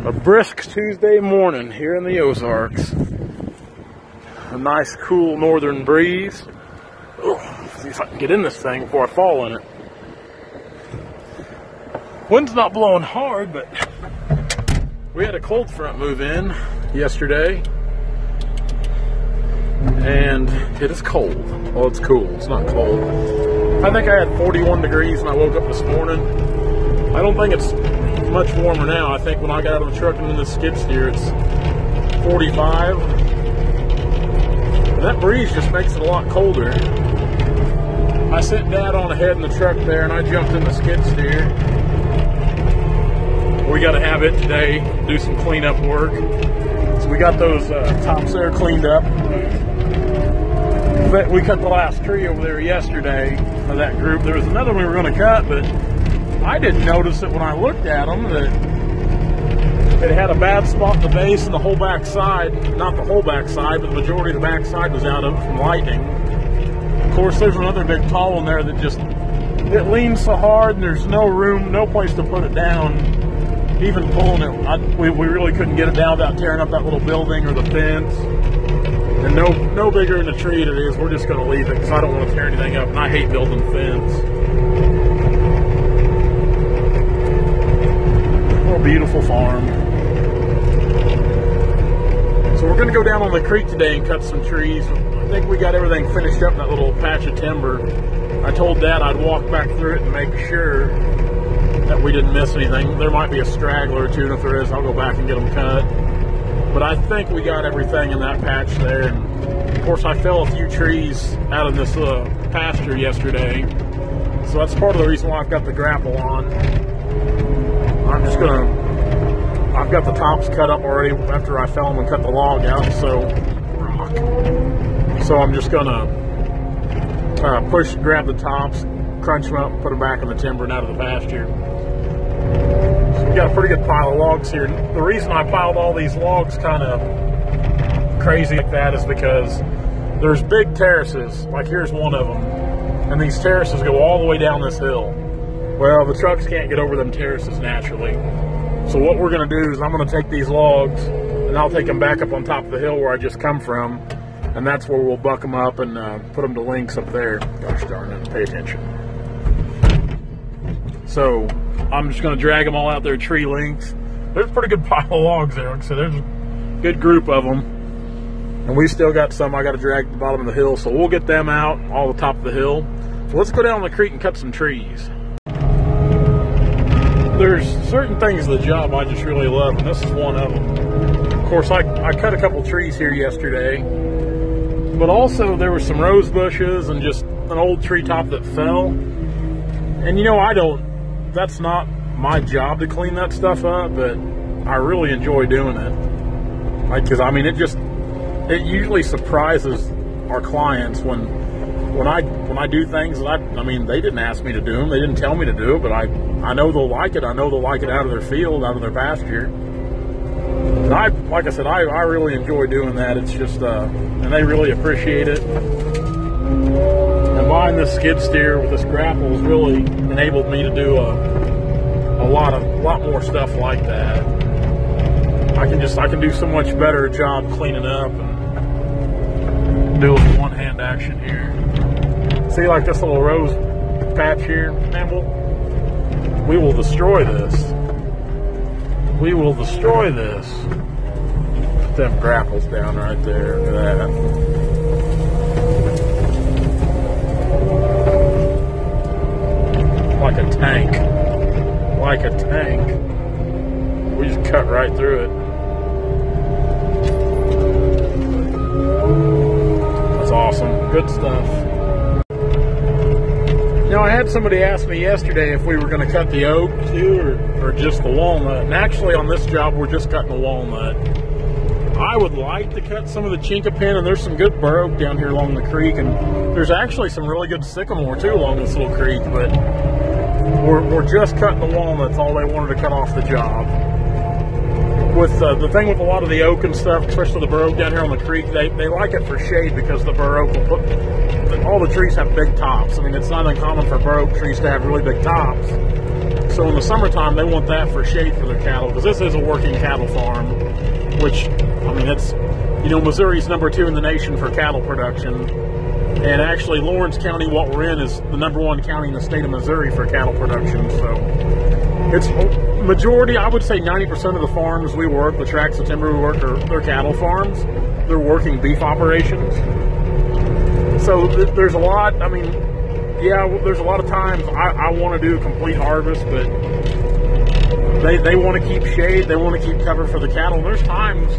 A brisk Tuesday morning here in the Ozarks. A nice cool northern breeze. See if I can get in this thing before I fall in it. Wind's not blowing hard, but we had a cold front move in yesterday. And it is cold. Well, it's cool. It's not cold. I think I had 41 degrees when I woke up this morning. I don't think it's much warmer now. I think when I got out of the truck and in the skid steer, it's 45. And that breeze just makes it a lot colder. I sent Dad on ahead in the truck there, and I jumped in the skid steer. We got to have it today, do some cleanup work. So we got those tops there cleaned up. We cut the last tree over there yesterday of that group. There was another one we were going to cut, but I didn't notice it when I looked at them that it had a bad spot in the base and the whole back side. Not the whole back side, but the majority of the back side was out of it from lightning. Of course, there's another big tall one there that just, it leans so hard and there's no room, no place to put it down. Even pulling it, we really couldn't get it down without tearing up that little building or the fence. And no bigger than the tree it is. We're just going to leave it because I don't want to tear anything up, and I hate building fence. Beautiful farm. So we're going to go down on the creek today and cut some trees. I think we got everything finished up in that little patch of timber. I told Dad I'd walk back through it and make sure that we didn't miss anything. There might be a straggler or two, and if there is, I'll go back and get them cut. But I think we got everything in that patch there. And of course, I fell a few trees out of this pasture yesterday. So that's part of the reason why I've got the grapple on. I'm just I've got the tops cut up already after I fell them and cut the log out, so I'm just gonna grab the tops, crunch them up, put them back in the timber and out of the pasture. So we got a pretty good pile of logs here. The reason I piled all these logs kind of crazy like that is because there's big terraces, like here's one of them, and these terraces go all the way down this hill. Well, the trucks can't get over them terraces naturally. So what we're going to do is I'm going to take these logs and I'll take them back up on top of the hill where I just come from. And that's where we'll buck them up and put them to links up there. Gosh darn it, pay attention. So I'm just going to drag them all out there tree links. There's a pretty good pile of logs there. Like I said, there's a good group of them. And we still got some I got to drag to the bottom of the hill. So we'll get them out all the top of the hill. So let's go down the creek and cut some trees. There's certain things of the job I just really love, and this is one of them. Of course, I cut a couple trees here yesterday, but also there were some rose bushes and just an old treetop that fell. And you know, that's not my job to clean that stuff up, but I really enjoy doing it. Like, cause I mean, it usually surprises our clients when I do things that I mean, they didn't ask me to do them. They didn't tell me to do it, but I know they'll like it. I know they'll like it out of their field, out of their pasture. And like I said, I really enjoy doing that. It's just, and they really appreciate it. And buying this skid steer with this grapple has really enabled me to do a lot more stuff like that. I can do so much better job cleaning up and doing one-hand action here. See, like this little rose patch here, man, we will destroy this. We will destroy this. Put them grapples down right there. Look at that. Like a tank. Like a tank. We just cut right through it. That's awesome. Good stuff. You know, I had somebody ask me yesterday if we were going to cut the oak too, or just the walnut. And actually on this job, we're just cutting the walnut. I would like to cut some of the chinkapin, and there's some good bur oak down here along the creek, and there's actually some really good sycamore too along this little creek, but we're just cutting the walnuts, all they wanted to cut off the job. With the thing with a lot of the oak and stuff, especially the bur oak down here on the creek, they like it for shade because the bur oak will put, all the trees have big tops. I mean, it's not uncommon for bur oak trees to have really big tops. So in the summertime, they want that for shade for their cattle, because this is a working cattle farm, which, I mean, it's, you know, Missouri's #2 in the nation for cattle production. And actually, Lawrence County, what we're in, is the #1 county in the state of Missouri for cattle production. So it's majority, I would say 90% of the farms we work, the tracts of timber we work, they're cattle farms. They're working beef operations. So there's a lot, I mean, yeah, there's a lot of times I want to do a complete harvest, but they want to keep shade, they want to keep cover for the cattle. And there's times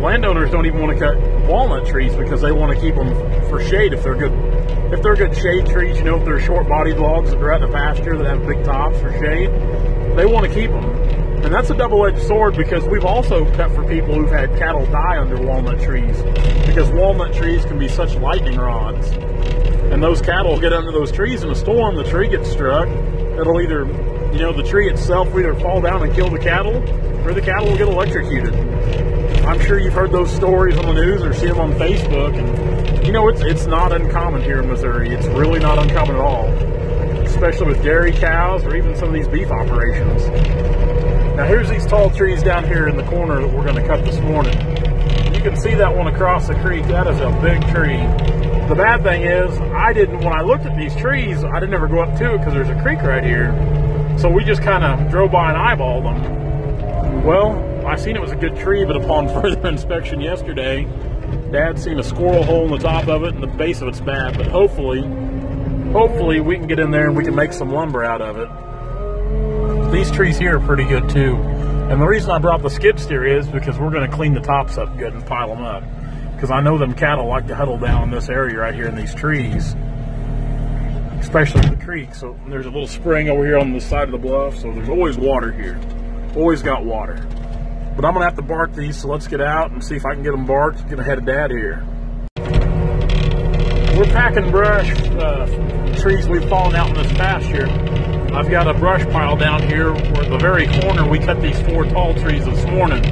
landowners don't even want to cut walnut trees because they want to keep them for shade if they're good shade trees. You know, if they're short-bodied logs that are out in the pasture that have big tops for shade, they want to keep them. And that's a double-edged sword, because we've also cut for people who've had cattle die under walnut trees, because walnut trees can be such lightning rods. And those cattle get under those trees in a storm, the tree gets struck, it'll either, you know, the tree itself will either fall down and kill the cattle, or the cattle will get electrocuted. I'm sure you've heard those stories on the news or see them on Facebook, and you know, it's not uncommon here in Missouri. It's really not uncommon at all, especially with dairy cows or even some of these beef operations. Now here's these tall trees down here in the corner that we're going to cut this morning. You can see that one across the creek. That is a big tree. The bad thing is, when I looked at these trees, I didn't ever go up to it because there's a creek right here. So we just kind of drove by and eyeballed them. Well, I seen it was a good tree, but upon further inspection yesterday, Dad seen a squirrel hole in the top of it, and the base of it's bad. But hopefully we can get in there and we can make some lumber out of it. These trees here are pretty good too. And the reason I brought the skid steer is because we're going to clean the tops up good and pile them up. Because I know them cattle like to huddle down in this area right here in these trees, especially the creek. So there's a little spring over here on the side of the bluff, so there's always water here. Always got water. But I'm going to have to bark these, so let's get out and see if I can get them barked. Get ahead of Dad here. We're packing brush, trees we've fallen out in this pasture. I've got a brush pile down here where at the very corner we cut these 4 tall trees this morning.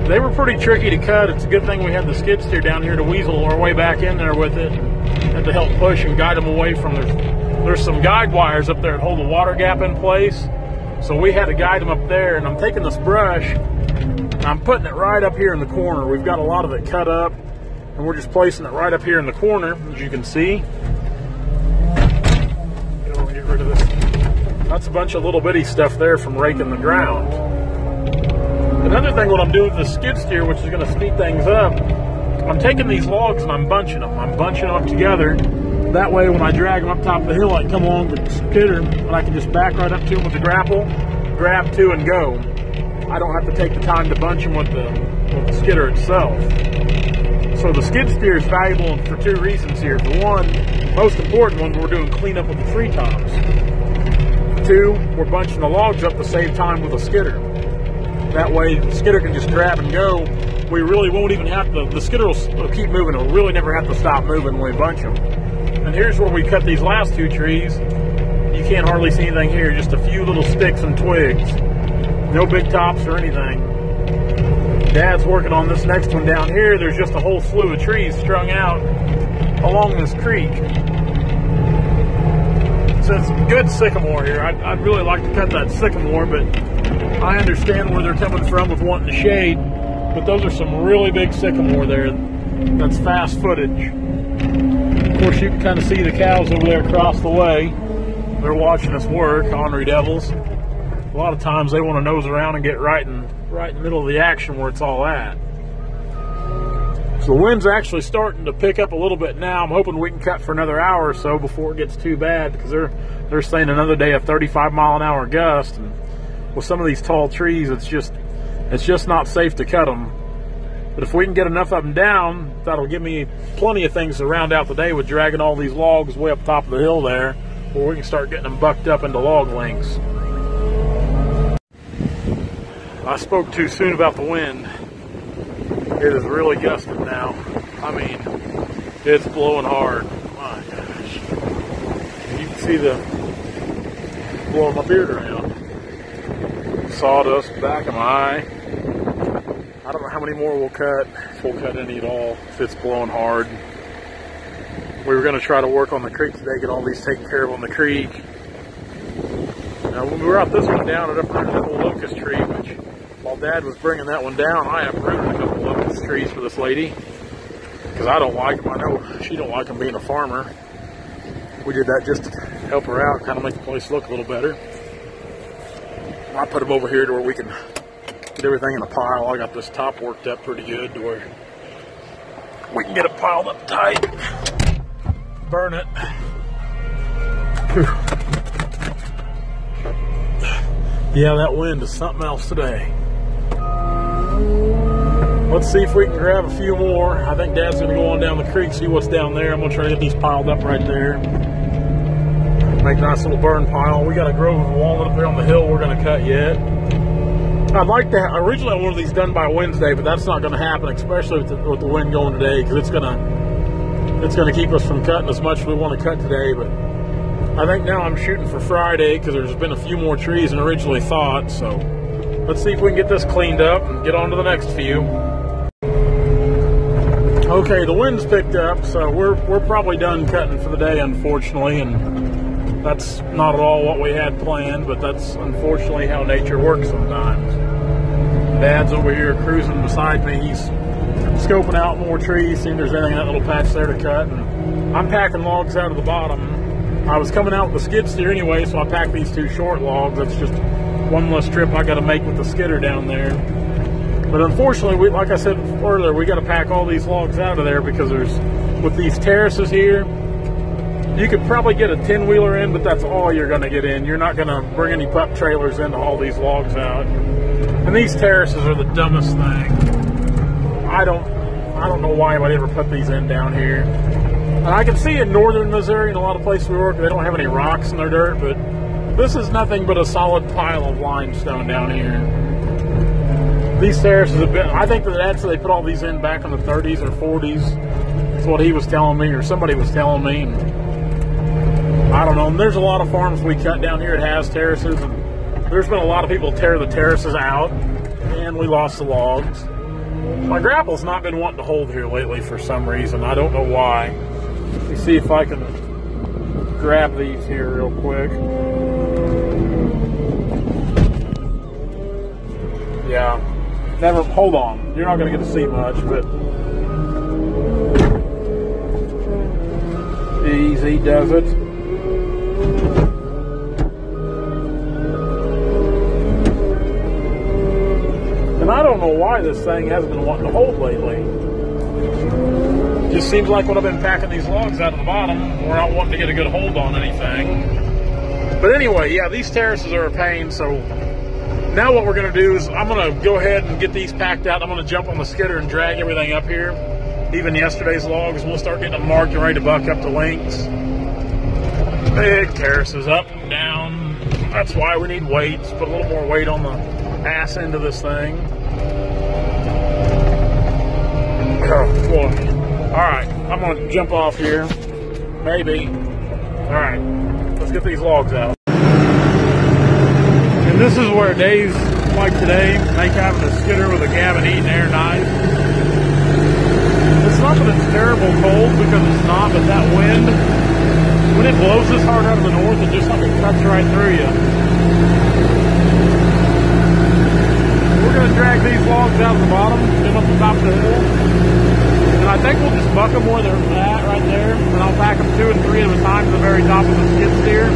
They were pretty tricky to cut. It's a good thing we had the skid steer down here to weasel our way back in there with it and to help push and guide them away from there's some guide wires up there that hold the water gap in place. So we had to guide them up there, and I'm taking this brush and I'm putting it right up here in the corner. We've got a lot of it cut up, and we're just placing it right up here in the corner, as you can see. Get rid of this. That's a bunch of little bitty stuff there from raking the ground. Another thing, what I'm doing with the skid steer, which is going to speed things up, I'm taking these logs and I'm bunching them. I'm bunching them up together. That way, when I drag them up top of the hill, I can come along with the skidder, and I can just back right up to them with the grapple, grab 2, and go. I don't have to take the time to bunch them with the skidder itself. So the skid steer is valuable for 2 reasons here. For one, most important one, we're doing cleanup with the treetops. 2, we're bunching the logs up to save time with the skidder. That way, the skidder can just grab and go. We really won't even have to, the skidder will keep moving. We'll really never have to stop moving when we bunch them. And here's where we cut these last 2 trees. You can't hardly see anything here, just a few little sticks and twigs. No big tops or anything. Dad's working on this next one down here. There's just a whole slew of trees strung out along this creek. So it's good sycamore here. I'd really like to cut that sycamore, but I understand where they're coming from with wanting the shade. But those are some really big sycamore there. That's fast footage. Of course, you can kind of see the cows over there across the way. They're watching us work, ornery devils. A lot of times they want to nose around and get right in the middle of the action where it's all at. So the wind's actually starting to pick up a little bit now. I'm hoping we can cut for another hour or so before it gets too bad, because they're saying another day of 35-mile-an-hour gust. And with some of these tall trees, it's just not safe to cut them. But if we can get enough of them down, that'll give me plenty of things to round out the day with dragging all these logs way up top of the hill there, where we can start getting them bucked up into log lengths. I spoke too soon about the wind. It is really gusting now. I mean, it's blowing hard. My gosh. You can see blowing my beard around. Sawdust back of my eye. I don't know how many more we'll cut, if we'll cut any at all, if it's blowing hard. We were going to try to work on the creek today, get all these taken care of on the creek. Now when we were out this one down, it uprooted a little locust tree, which while Dad was bringing that one down, I uprooted a couple locust trees for this lady because I don't like them. I know she don't like them being a farmer. We did that just to help her out, kind of make the place look a little better. I put them over here to where we can get everything in a pile. I got this top worked up pretty good to where we can get it piled up tight, burn it. Whew. Yeah, that wind is something else today. Let's see if we can grab a few more. I think Dad's going to go on down the creek, see what's down there. I'm going to try to get these piled up right there. Make a nice little burn pile. We got a grove of walnut up there on the hill we're going to cut yet. I'd like to originally I wanted these done by Wednesday, but that's not going to happen, especially with the wind going today, because it's going to keep us from cutting as much as we want to cut today. But I think now I'm shooting for Friday because there's been a few more trees than originally thought. So let's see if we can get this cleaned up and get on to the next few. Okay, the wind's picked up, so we're probably done cutting for the day, unfortunately, and that's not at all what we had planned, but that's unfortunately how nature works sometimes. Dad's over here cruising beside me. He's scoping out more trees, seeing if there's anything in that little patch there to cut, and I'm packing logs out of the bottom. I was coming out with the skid steer anyway, so I packed these 2 short logs. That's just one less trip I got to make with the skidder down there. But unfortunately, like I said earlier, we got to pack all these logs out of there because with these terraces here, you could probably get a 10-wheeler in, but that's all you're going to get in. You're not going to bring any pup trailers in to haul these logs out. And these terraces are the dumbest thing. I don't know why anybody ever put these in down here. And I can see in northern Missouri, in a lot of places we work, they don't have any rocks in their dirt, but this is nothing but a solid pile of limestone down here. These terraces have been, I think that actually they put all these in back in the 30s or 40s. That's what he was telling me, or somebody was telling me. And I don't know. And there's a lot of farms we cut down here that has terraces, and there's been a lot of people tear the terraces out, and we lost the logs. My grapple's not been wanting to hold here lately for some reason. I don't know why. Let me see if I can grab these here real quick. Yeah. Never, hold on. You're not going to get to see much, but easy does it. And I don't know why this thing hasn't been wanting to hold lately. Just seems like when I've been packing these logs out of the bottom, we're not wanting to get a good hold on anything. But anyway, yeah, these terraces are a pain, so now what we're going to do is I'm going to go ahead and get these packed out. I'm going to jump on the skidder and drag everything up here. Even yesterday's logs, we'll start getting them marked and ready to buck up to lengths. Big terraces up and down. That's why we need weights. Put a little more weight on the ass end of this thing. Oh, boy. All right, I'm going to jump off here. Maybe. All right, let's get these logs out. And this is where days like today make having a skidder with a cabin heat and air nice. It's not that it's terrible cold, because it's not, but that wind, when it blows this hard out of the north, it just like it cuts right through you. We're going to drag these logs out of the bottom, get up the top of the hill. And I think we'll just buck them where they're at right there, and I'll pack them 2 and 3 at a time to the very top of the skid steer.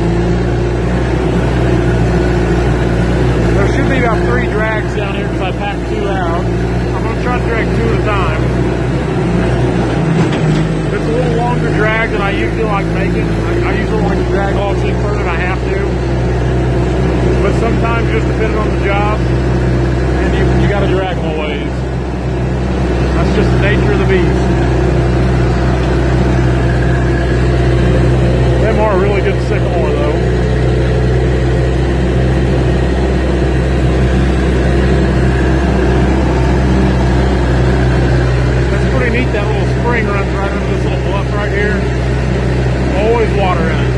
There should be about 3 drags down here because I packed 2 out. I'm going to try to drag 2 at a time. It's a little longer drag than I usually like making. I usually like to drag logs in further than I have to. But sometimes, just depending on the job, and you got to drag them a ways. That's just the nature of the beast. Them are a really good sycamore, though. Pretty neat, that little spring runs right under this little bluff right here. Always water in it.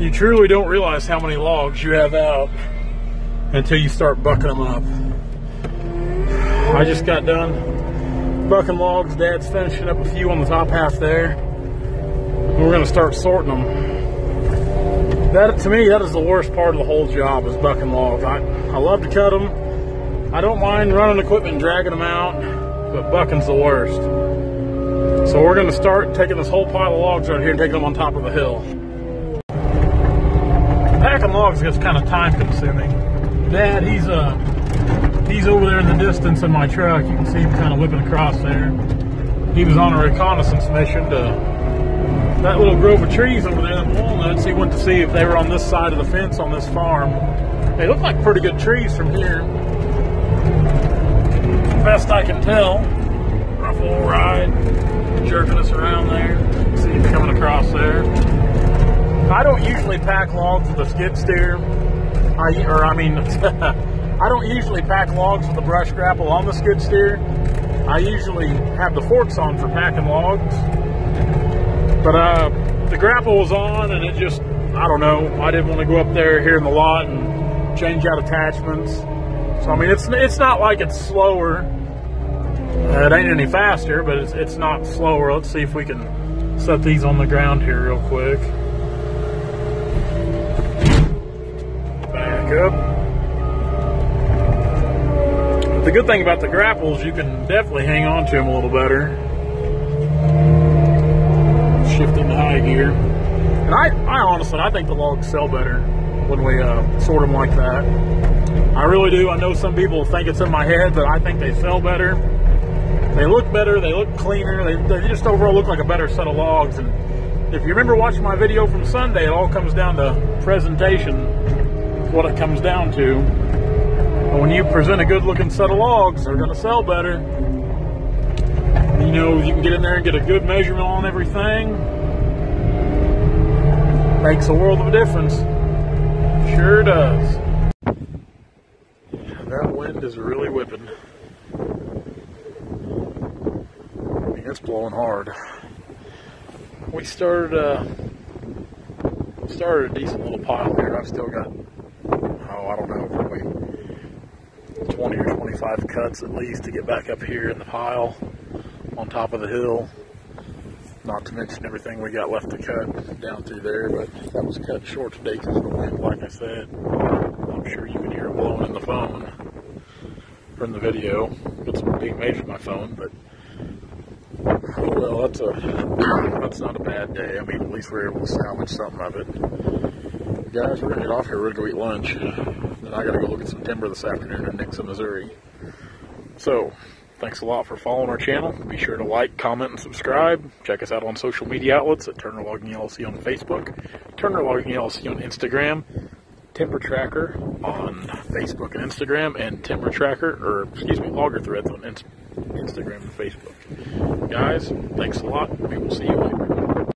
You truly don't realize how many logs you have out until you start bucking them up. I just got done bucking logs. Dad's finishing up a few on the top half there. We're going to start sorting them. That, to me, that is the worst part of the whole job, is bucking logs. I love to cut them. I don't mind running equipment and dragging them out, but bucking's the worst. So we're going to start taking this whole pile of logs right here and taking them on top of the hill. Packing logs gets kind of time consuming. Dad, he's over there in the distance in my truck. You can see him kind of whipping across there. He was on a reconnaissance mission to that little grove of trees over there in walnuts. He went to see if they were on this side of the fence on this farm. They look like pretty good trees from here. Best I can tell. Rough little ride, jerking us around there. See him coming across there. I don't usually pack logs with a skid steer. I don't usually pack logs with a brush grapple on the skid steer. I usually have the forks on for packing logs. But the grapple was on, and it just, I don't know, I didn't want to go up there here in the lot and change out attachments. So I mean, it's not like it's slower. It ain't any faster, but it's not slower. Let's see if we can set these on the ground here real quick. Back up. The good thing about the grapples, you can definitely hang on to them a little better. Shifting to high gear. And I honestly, I think the logs sell better when we sort them like that. I really do. I know some people think it's in my head, but I think they sell better. They look better, they look cleaner, they just overall look like a better set of logs. And if you remember watching my video from Sunday, it all comes down to presentation, what it comes down to. And when you present a good looking set of logs, they're going to sell better. You know, you can get in there and get a good measurement on everything. Makes a world of a difference. Sure does. That wind is really whipping. I mean, it's blowing hard. We started a decent little pile here. I've still got, I don't know, probably 20 or 25 cuts at least to get back up here in the pile on top of the hill. Not to mention everything we got left to cut down through there, but that was cut short today because of the wind, like I said. I'm sure you can hear it blowing in the phone from the video. It's being made from my phone, but oh well, that's not a bad day. I mean, at least we're able to salvage something of it. Guys, we're gonna get off here. We're gonna go eat lunch. Then I gotta go look at some timber this afternoon in Nixa, Missouri. So, thanks a lot for following our channel. Be sure to like, comment, and subscribe. Check us out on social media outlets at Turner Logging LLC on Facebook, Turner Logging LLC on Instagram, Timber Tracker on Facebook and Instagram, and Timber Tracker, Logger Threads on Instagram and Facebook. Guys, thanks a lot. We will see you later.